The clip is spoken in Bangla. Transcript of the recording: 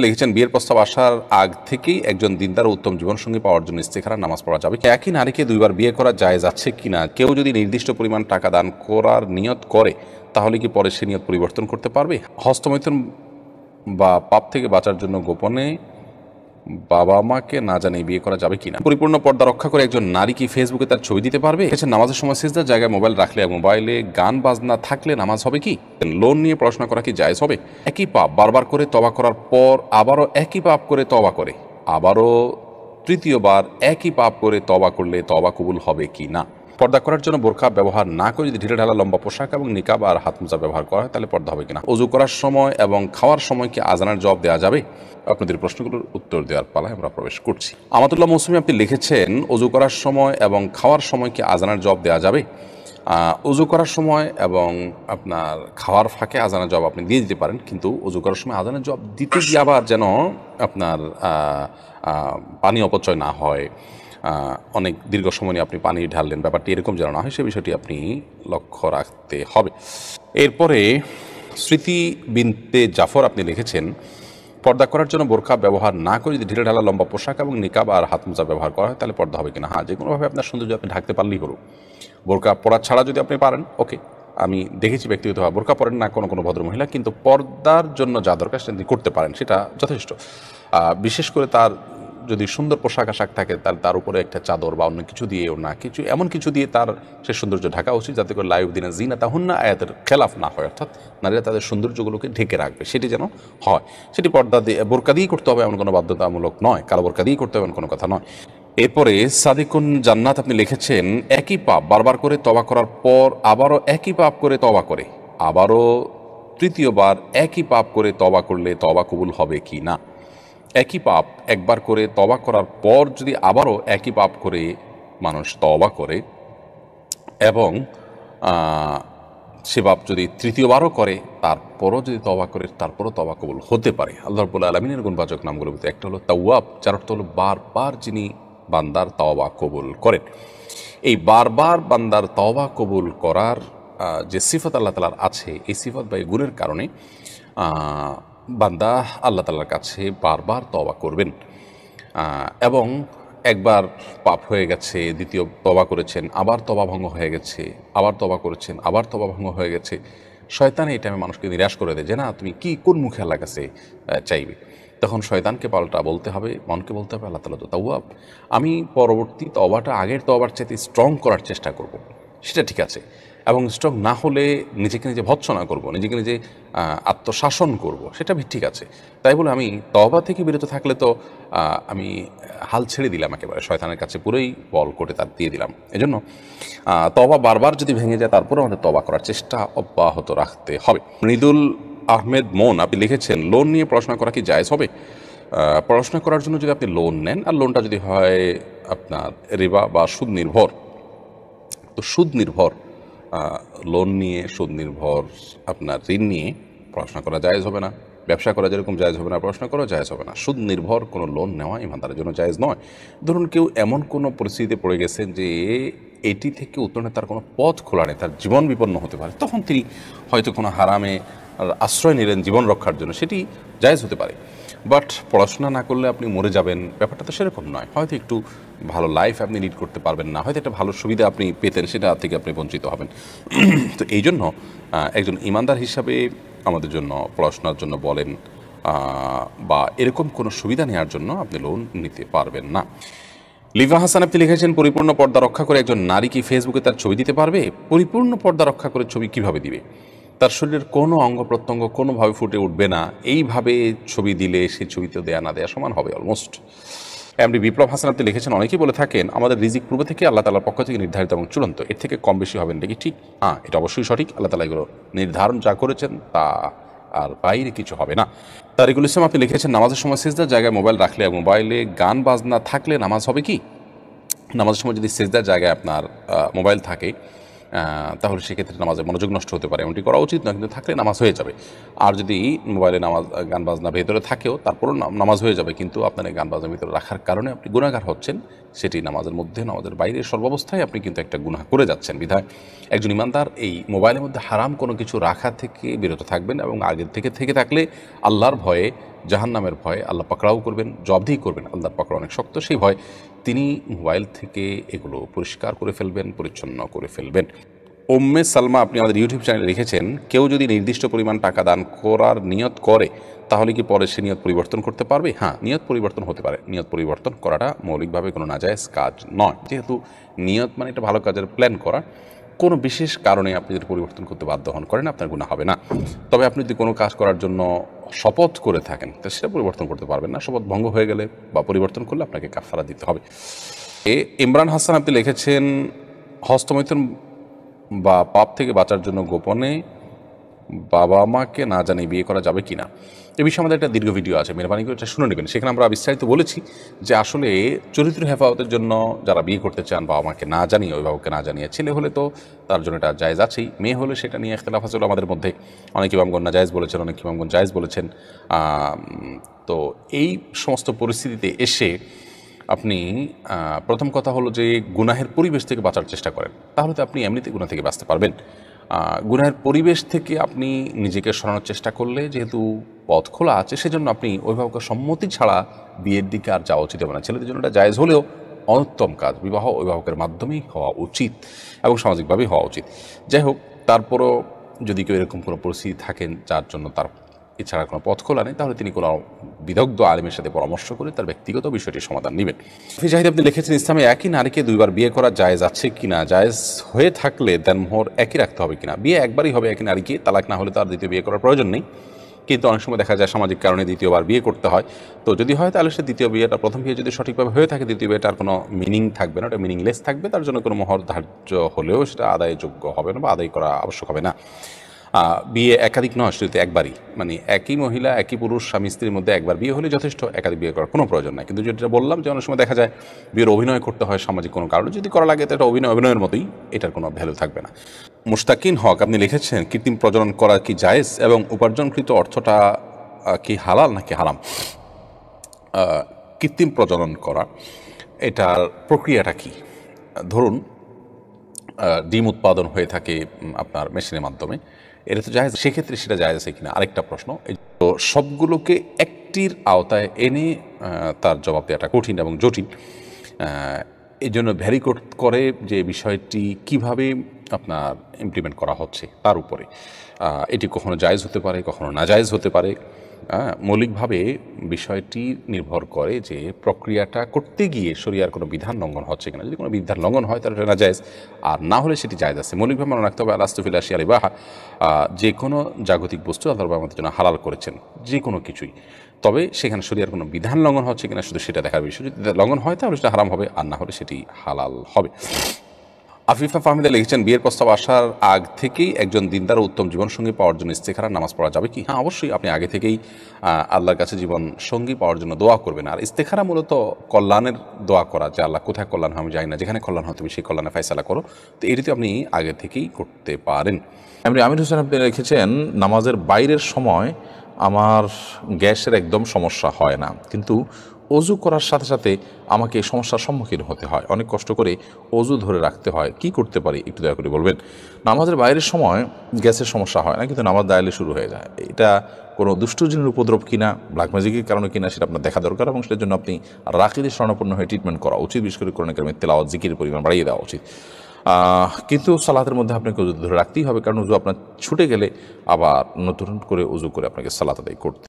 লিখেছেন, বিয়ের প্রস্তাব আসার আগ থেকেই একজন দিনদার উত্তম জীবনসঙ্গী পাওয়ার জন্য ইস্তেখারার নামাজ পড়া যাবে? একই নারীকে দুইবার বিয়ে করা জায়েজ আছে কিনা? কেউ যদি নির্দিষ্ট পরিমাণ টাকা দান করার নিয়ত করে তাহলে কি পরে সে নিয়ত পরিবর্তন করতে পারবে? হস্তমৈথুন বা পাপ থেকে বাঁচার জন্য গোপনে বাবা মাকে না জানিয়ে বিয়ে করা যাবে কিনা? পরিপূর্ণ পর্দা রক্ষা করে একজন নারী কি ফেসবুকে তার ছবি দিতে পারবে? নামাজের সময় সিজদার জায়গায় মোবাইল রাখলে, মোবাইলে গান বাজনা থাকলে নামাজ হবে কি? লোন নিয়ে পড়াশোনা করা কি জায়েজ হবে? একই পাপ বারবার করে তওবা করার পর আবারও একই পাপ করে তওবা করে আবারও তৃতীয়বার একই পাপ করে তওবা করলে তওবা কবুল হবে কি না? পর্দা করার জন্য বোরকা ব্যবহার না করে যদি ঢিলে ঢালা লম্বা পোশাক এবং নিকাব আর হাত মোজা ব্যবহার করা হয় তাহলে পর্দা হবে কিনা? ওযু করার সময় এবং খাওয়ার সময় কি আজানের জবাব দেওয়া যাবে? আপনাদের প্রশ্নগুলোর উত্তর দেওয়ার পালায় আমরা প্রবেশ করছি। আমাতুল্লাহ মৌসুমী আপনি লিখেছেন, ওযু করার সময় এবং খাওয়ার সময় কি আজানের জবাব দেওয়া যাবে? ওযু করার সময় এবং আপনার খাওয়ার ফাঁকে আজানের জবাব আপনি দিয়ে দিতে পারেন, কিন্তু ওযু করার সময় আজানের জবাব দিতে গিয়ে আবার যেন আপনার পানি অপচয় না হয়, অনেক দীর্ঘ সময় নিয়ে আপনি পানি ঢাললেন, ব্যাপারটি এরকম যেন না হয় সে বিষয়টি আপনি লক্ষ্য রাখতে হবে। এরপরে স্মৃতি বিনতে জাফর আপনি লিখেছেন, পর্দা করার জন্য বোরকা ব্যবহার না করে যদি ঢিলে ঢালা লম্বা পোশাক এবং নিকাব আর হাত মোজা ব্যবহার করা হয় তাহলে পর্দা হবে কিনা? হ্যাঁ, যে কোনোভাবে আপনার সৌন্দর্য আপনি ঢাকতে পারলেই হলো। বোরকা পরা ছাড়া যদি আপনি পারেন, ওকে। আমি দেখেছি ব্যক্তিগতভাবে বোরকা পরেন না কোনো ভদ্রমহিলা, কিন্তু পর্দার জন্য যা দরকার সেটা তিনি করতে পারেন, সেটা যথেষ্ট। বিশেষ করে তার যদি সুন্দর পোশাক আশাক থাকে তার উপরে একটা চাদর বা অন্য কিছু দিয়ে, না কিছু এমন কিছু দিয়ে তার সে সৌন্দর্য ঢাকা উচিত, যাতে করে লাইভ দিনে জিনা তাহুন্না আয়াতের খেলাফ না হয়, অর্থাৎ নারীরা তাদের সৌন্দর্যগুলোকে ঢেকে রাখবে, সেটি যেন হয়। সেটি পর্দা দিয়ে বোরকা দিয়েই করতে হবে এমন কোনো বাধ্যতামূলক নয়, কালো বোরকা দিয়েই করতে হবে এমন কোনো কথা নয়। এরপরে সাদিকুন জান্নাত আপনি লিখেছেন, একই পাপ বারবার করে তওবা করার পর আবারও একই পাপ করে তওবা করে আবারও তৃতীয়বার একই পাপ করে তওবা করলে তওবা কবুল হবে কি না? একই পাপ একবার করে তওবা করার পর যদি আবারও একই পাপ করে মানুষ তওবা করে এবং সে পাপ যদি তৃতীয়বারও করে তারপরও যদি তওবা করে তারপরও তওবা কবুল হতে পারে। আল্লাহ রাব্বুল আলামিনের গুণবাচক নামগুলোর ভিতরে একটা হলো তাওয়াব, যার অর্থ হলো বারবার যিনি বান্দার তওবা কবুল করেন। এই বারবার বান্দার তওবা কবুল করার যে সিফত আল্লাহ তাআলার আছে, এই সিফত বা এই গুণের কারণে বান্দা আল্লাহ তাআলার কাছে বারবার তওবা করবেন এবং একবার পাপ হয়ে গেছে, দ্বিতীয় তওবা করেছেন, আবার তওবা ভঙ্গ হয়ে গেছে, আবার তওবা করেছেন, আবার তওবা ভঙ্গ হয়ে গেছে। শয়তান এই টাইমে মানুষকে নিরাশ করে দেয় যে না, তুমি কি কোন মুখে আল্লাহর কাছে চাইবে। তখন শয়তানকে পাল্টা বলতে হবে, মনকে বলতে হবে, আল্লাহ তাআলা তো তাওয়াব, আমি পরবর্তী তওবাটা আগের তওবার চাইতে স্ট্রং করার চেষ্টা করব। সেটা ঠিক আছে, এবং স্ট্রং না হলে নিজেকে নিজে ভৎসনা করব, নিজেকে নিজে আত্মশাসন করব, সেটা ঠিক আছে। তাই বলে আমি তওবা থেকে বিরত থাকলে তো আমি হাল ছেড়ে দিলাম, একেবারে শয়তানের কাছে পুরোই বল করে তার দিয়ে দিলাম। এজন্য তওবা বারবার যদি ভেঙে যায় তারপরে আমাদের তওবা করার চেষ্টা অব্যাহত রাখতে হবে। মৃদুল আহমেদ মন আপনি লিখেছেন, লোন নিয়ে পড়াশোনা করা কি জায়েজ হবে? পড়াশোনা করার জন্য যদি আপনি লোন নেন, আর লোনটা যদি হয় আপনার রিবা বা সুদ নির্ভর, তো সুদ নির্ভর লোন নিয়ে, সুদ নির্ভর আপনার ঋণ নিয়ে পড়াশোনা করা জায়েজ হবে না। ব্যবসা করা যেরকম জায়েজ হবে না, পড়াশোনা করা জায়েজ হবে না। সুদ নির্ভর কোনো লোন নেওয়া ইমানদারের জন্য জায়েজ নয়। ধরুন কেউ এমন কোনো পরিস্থিতিতে পড়ে গেছেন যে এটি থেকে উত্তরণের তার কোনো পথ খোলা নেই, তার জীবন বিপন্ন হতে পারে, তখন তিনি হয়তো কোনো হারামে আশ্রয় নিলেন জীবন রক্ষার জন্য, সেটি জায়েজ হতে পারে। বাট পড়াশোনা না করলে আপনি মরে যাবেন, ব্যাপারটা তো সেরকম নয়। হয়তো একটু ভালো লাইফ আপনি লিড করতে পারবেন না, হয়তো একটা ভালো সুবিধা আপনি পেতেন, সেটা থেকে আপনি বঞ্চিত হবেন। তো এই জন্য একজন ইমানদার হিসাবে আমাদের জন্য পড়াশোনার জন্য বলেন বা এরকম কোনো সুবিধা নেওয়ার জন্য আপনি লোন নিতে পারবেন না। লিভা হাসান আপনি লিখেছেন, পরিপূর্ণ পর্দা রক্ষা করে একজন নারী কি ফেসবুকে তার ছবি দিতে পারবে? পরিপূর্ণ পর্দা রক্ষা করে ছবি কিভাবে দিবে? তার শরীরের কোনো অঙ্গ প্রত্যঙ্গ কোনোভাবে ফুটে উঠবে না, এইভাবে ছবি দিলে সেই ছবিতে দেয়া না দেয়া সমান হবে অলমোস্ট। এমডি বিপ্লব হাসান আপনি লিখেছেন, অনেকেই বলে থাকেন আমাদের রিজিক পূর্ব থেকে আল্লাহ তাআলার পক্ষ থেকে নির্ধারিত এবং চূড়ান্ত, এর থেকে কম বেশি হবেন নাকি? ঠিক, হ্যাঁ, এটা অবশ্যই সঠিক। আল্লাহ তাআলা এগুলো নির্ধারণ যা করেছেন তা আর বাইরে কিছু হবে না। তারিকুল ইসলাম আপনি লিখেছেন, নামাজের সময় সিজদার জায়গায় মোবাইল রাখলে, মোবাইলে গান বাজনা থাকলে নামাজ হবে কি? নামাজের সময় যদি সিজদার জায়গায় আপনার মোবাইল থাকে তাহলে সেক্ষেত্রে নামাজের মনোযোগ নষ্ট হতে পারে, এমনটি করা উচিত নয়, কিন্তু থাকলে নামাজ হয়ে যাবে। আর যদি মোবাইলে নামাজ গান বাজনা ভেতরে থাকেও তারপরও নামাজ হয়ে যাবে, কিন্তু আপনার এই গান বাজনা ভেতরে রাখার কারণে আপনি গুনাহগার হচ্ছেন, সেটি নামাজের মধ্যে নামাজের বাইরে সর্বাবস্থায় আপনি কিন্তু একটা গুনাহ করে যাচ্ছেন। বিধায় একজন ইমানদার এই মোবাইলের মধ্যে হারাম কোনো কিছু রাখা থেকে বিরত থাকবেন এবং আগের থেকে থাকলে আল্লাহর ভয়ে জাহান্নামের ভয়ে আল্লাহ পাকড়াও করবেন, জবাবদিহি করবেন, আল্লাহর পাকড়াও অনেক শক্ত, সেই ভয় তিনি মোবাইল থেকে এগুলো পরিষ্কার করে ফেলবেন, পরিচ্ছন্ন করে ফেলবেন। উম্মে সালমা আপনি আমাদের ইউটিউব চ্যানেলে লিখেছেন, কেউ যদি নির্দিষ্ট পরিমাণ টাকা দান করার নিয়ত করে তাহলে কি পরে সে নিয়ত পরিবর্তন করতে পারবে? হ্যাঁ, নিয়ত পরিবর্তন হতে পারে। নিয়ত পরিবর্তন করাটা মৌলিকভাবে কোনো নাজায়েজ কাজ নয়, যেহেতু নিয়ত মানে একটা ভালো কাজের প্ল্যান করা। কোনো বিশেষ কারণে আপনি যদি পরিবর্তন করতে বাধ্য হন করেন, আপনার গুনাহ হবে না। তবে আপনি যদি কোনো কাজ করার জন্য শপথ করে থাকেন তো সেটা পরিবর্তন করতে পারবেন না। শপথ ভঙ্গ হয়ে গেলে বা পরিবর্তন করলে আপনাকে কাফারা দিতে হবে। ইমরান হাসান আপনি লিখেছেন, হস্তমৈথুন বা পাপ থেকে বাঁচার জন্য গোপনে বাবা মাকে না জানিয়ে বিয়ে করা যাবে কি না, এ বিষয়ে আমাদের একটা দীর্ঘ ভিডিও আছে, মেহরবানি করে এটা শুনে নেবেন। সেখানে আমরা বিস্তারিত বলেছি যে আসলে চরিত্র হেফাজতের জন্য যারা বিয়ে করতে চান বাবা মাকে না জানিয়ে, অভিভাবককে না জানিয়ে, ছেলে হলে তো তার জন্য এটা জায়েজ আছেই, মেয়ে হলে সেটা নিয়ে ইখতিলাফ আছে আমাদের মধ্যে। অনেক ইমামগণ নাজায়েজ বলেছেন, অনেক ইমামগণ জায়েজ বলেছেন। তো এই সমস্ত পরিস্থিতিতে এসে আপনি প্রথম কথা হলো যে গুনাহের পরিবেশ থেকে বাঁচার চেষ্টা করেন, তাহলে তো আপনি এমনিতে গুনাহ থেকে বাঁচতে পারবেন। গুনাহের পরিবেশ থেকে আপনি নিজেকে সরানোর চেষ্টা করলে যেহেতু পথ খোলা আছে, সেজন্য আপনি অভিভাবকের সম্মতি ছাড়া বিয়ের দিকে আর যাওয়া উচিত হবে না। ছেলেদের জন্য এটা জায়েজ হলেও অনুত্তম কাজ, বিবাহ অভিভাবকের মাধ্যমেই হওয়া উচিত এবং সামাজিকভাবেই হওয়া উচিত। যাই হোক, তারপরও যদি কেউ এরকম কোনো পরিস্থিতি থাকেন যার জন্য তার এছাড়া কোনো পথ খোলা নেই, তাহলে তিনি কোনো বিদগ্ধ আলিমের সাথে পরামর্শ করে তার ব্যক্তিগত বিষয়টির সমাধান নেবেন। জাহিদ আপনি লিখেছেন, ইসলামে একই নারীকে দুইবার বিয়ে করা জায়েজ আছে কিনা, জায়েজ হয়ে থাকলে দেনমোহর একই রাখতে হবে কিনা? বিয়ে একবারই হবে একই নারীকে, তালাক না হলে তার দ্বিতীয় বিয়ে করার প্রয়োজন নেই। কিন্তু অনেক সময় দেখা যায় সামাজিক কারণে দ্বিতীয়বার বিয়ে করতে হয়। তো যদি হয় তাহলে সে দ্বিতীয় বিয়েটা, প্রথম বিয়ে যদি সঠিকভাবে হয়ে থাকে, দ্বিতীয় বিয়েটার কোনো মিনিং থাকবে না, ওটা মিনিংলেস থাকবে। তার জন্য কোনো মোহর ধার্য হলেও সেটা আদায়যোগ্য হবে না বা আদায় করা আবশ্যক হবে না। বিয়ে একাধিক নয়, শুধু একবারই, মানে একই মহিলা একই পুরুষ স্বামী স্ত্রীর মধ্যে একবার বিয়ে হলে যথেষ্ট, একাধিক বিয়ে করার কোনো প্রয়োজন নাই। কিন্তু যেটা বললাম যে অনেক সময় দেখা যায় বিয়ের অভিনয় করতে হয় সামাজিক কোনো কারণে, যদি করা লাগে তো এটা অভিনয়ের মতোই, এটার কোনো ভ্যালু থাকবে না। মুশতাকিন হক আপনি লিখেছেন, কৃত্রিম প্রজনন করা কি জায়েজ এবং উপার্জনকৃত অর্থটা কি হালাল নাকি হারাম? কৃত্রিম প্রজনন করা, এটার প্রক্রিয়াটা কি? ধরুন ডিম উৎপাদন হয়ে থাকে আপনার মেশিনের মাধ্যমে, এটা তো জায়েজ, সেক্ষেত্রে সেটা জায়েজ আছে কিনা আরেকটা প্রশ্ন। তো সবগুলোকে একটির আওতায় এনে তার জবাব দেওয়াটা কঠিন এবং জটিল। এই জন্য ভ্যারি করে যে বিষয়টি কিভাবে আপনার ইমপ্লিমেন্ট করা হচ্ছে তার উপরে। এটি কখনো জায়েজ হতে পারে, কখনো নাজায়েজ হতে পারে। মৌলিকভাবে বিষয়টি নির্ভর করে যে প্রক্রিয়াটা করতে গিয়ে শরিয়ার কোনো বিধান লঙ্ঘন হচ্ছে কিনা। যদি কোনো বিধান লঙ্ঘন হয় তাহলে এটা নাজায়েজ, আর না হলে সেটি জায়েজ আছে। মৌলিকভাবে মনে রাখতে হবে আলাস্তুফিল আশিয়াল ইবাহা, যে কোনো জাগতিক বস্তু আল্লাহ আমাদের জন্য হালাল করেছেন, যে কোনো কিছুই। তবে সেখানে শরিয়ার কোনো বিধান লঙ্ঘন হচ্ছে কিনা শুধু সেটা দেখার বিষয়। যদি লঙ্ঘন হয় তাহলে সেটা হারাম হবে, আর না হলে সেটি হালাল হবে। আফিফা ফাহমিদা লিখেছেন, বিয়ের প্রস্তাব আসার আগ থেকেই একজন দিনদার ও উত্তম জীবনসঙ্গী পাওয়ার জন্য ইস্তেখারার নামাজ পড়া যাবে কি? হ্যাঁ, অবশ্যই। আপনি আগে থেকেই আল্লাহর কাছে জীবন সঙ্গী পাওয়ার জন্য দোয়া করবেন। আর ইস্তেখারা মূলত কল্যাণের দোয়া করা, যে আল্লাহ কোথায় কল্যাণ হয় আমি জানি না, যেখানে কল্যাণ হয় তুমি সেই কল্যাণে ফয়সালা করো। তো এটিতে আপনি আগে থেকেই করতে পারেন। আমির হোসেন আপনি লিখেছেন, নামাজের বাইরের সময় আমার গ্যাসের একদম সমস্যা হয় না, কিন্তু অজু করার সাথে সাথে আমাকে এই সমস্যার সম্মুখীন হতে হয়, অনেক কষ্ট করে অজু ধরে রাখতে হয়, কি করতে পারি একটু দয়া করে বলবেন। নামাজের বাইরের সময় গ্যাসের সমস্যা হয় না, কিন্তু নামাজ দাঁড়ালে শুরু হয়ে যায়। এটা কোনো দুষ্টজিনের উপদ্রব কিনা, ব্ল্যাক ম্যাজিকের কারণে কিনা সেটা আপনার দেখা দরকার, এবং সেটার জন্য আপনি রাকিদের শরণাপন্ন হয়ে ট্রিটমেন্ট করা উচিত। বিশেষ করে কোরআন কারিমের তেলাওয়াত জিকিরের পরিমাণ বাড়িয়ে দেওয়া উচিত। কিন্তু সালাতের মধ্যে আপনাকে উজু ধরে রাখতেই হবে, কারণ উজু আপনার ছুটে গেলে আবার নতুন করে উজু করে আপনাকে সালাত আদায় করতে